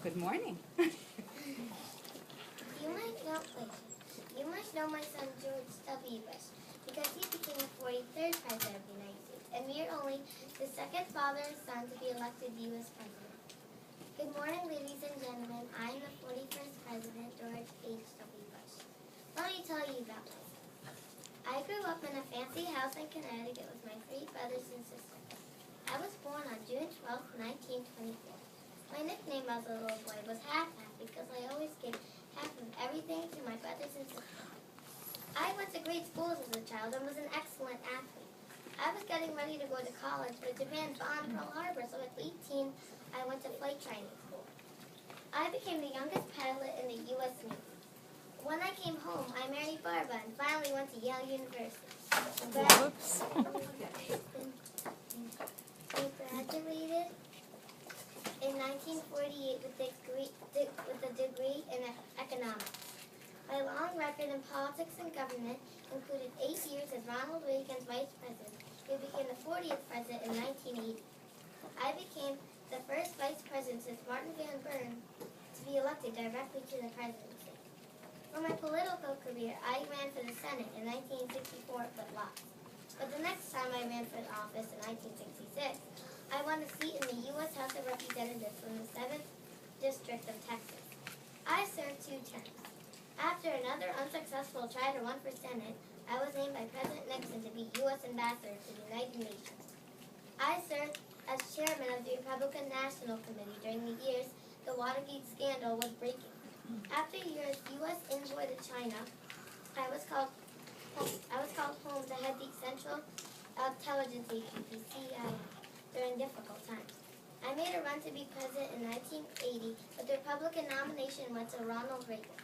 Good morning. You must know my son George W. Bush because he became the 43rd President of the United States, and we are only the second father and son to be elected U.S. President. Good morning, ladies and gentlemen. I am the 41st President, George H.W. Bush. Let me tell you about myself. I grew up in a fancy house in Connecticut with my 3 brothers and sisters. I was born on June 12, 1924. My nickname as a little boy was Half-Half because I always gave half of everything to my brothers and sisters. I went to great schools as a child and was an excellent athlete. I was getting ready to go to college, but Japan bombed Pearl Harbor, so at 18, I went to flight training school. I became the youngest pilot in the U.S. Navy. When I came home, I married Barbara and finally went to Yale University. Whoops. We graduated in 1948 with a degree in economics. My long record in politics and government included 8 years as Ronald Reagan's vice president, who became the 40th president in 1980. I became the first vice president since Martin Van Buren to be elected directly to the presidency. For my political career, I ran for the Senate in 1964 but lost. But the next time I ran for office in 1966, I won a seat in the U.S. House of Representatives from the 7th District of Texas. I served 2 terms. After another unsuccessful try to run for Senate, I was named by President Nixon to be U.S. Ambassador to the United Nations. I served as chairman of the Republican National Committee during the years the Watergate scandal was breaking. After years U.S. envoy to China, I was called home to head the Central Intelligence Agency, CIA, during difficult times. I made a run to be president in 1980, but the Republican nomination went to Ronald Reagan.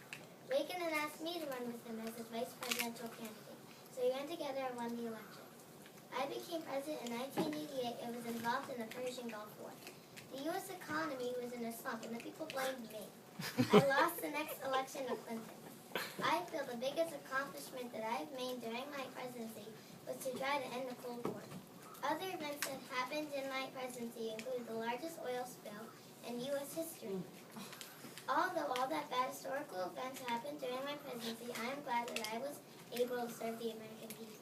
Reagan had asked me to run with him as his vice presidential candidate, so we ran together and won the election. I became president in 1988 and was involved in the Persian Gulf War. The U.S. economy was in a slump, and the people blamed me. I lost the next election to Clinton. I feel the biggest accomplishment that I've made during my presidency was to try to end the Cold War. Other events that happened in my presidency include the largest oil spill in U.S. history. Although all that bad historical events happened during my presidency, I am glad that I was able to serve the American people.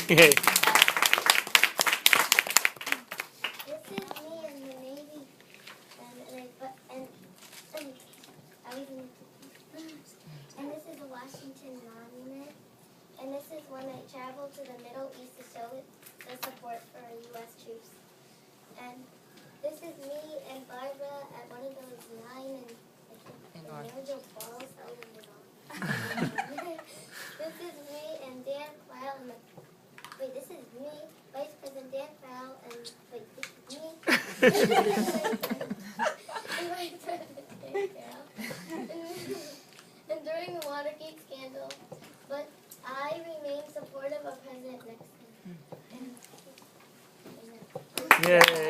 This is me in the Navy, and this is a Washington Monument, and this is when I traveled to the Middle East to show the support for U.S. troops. And this is me and Barbara at one of those 9 and Angel balls. This is me and Dan Quayle and this is me, Vice President Dan Quayle, and this is me. And Vice President Dan Quayle. And during the Watergate scandal, but I remain supportive of President Nixon. Yay.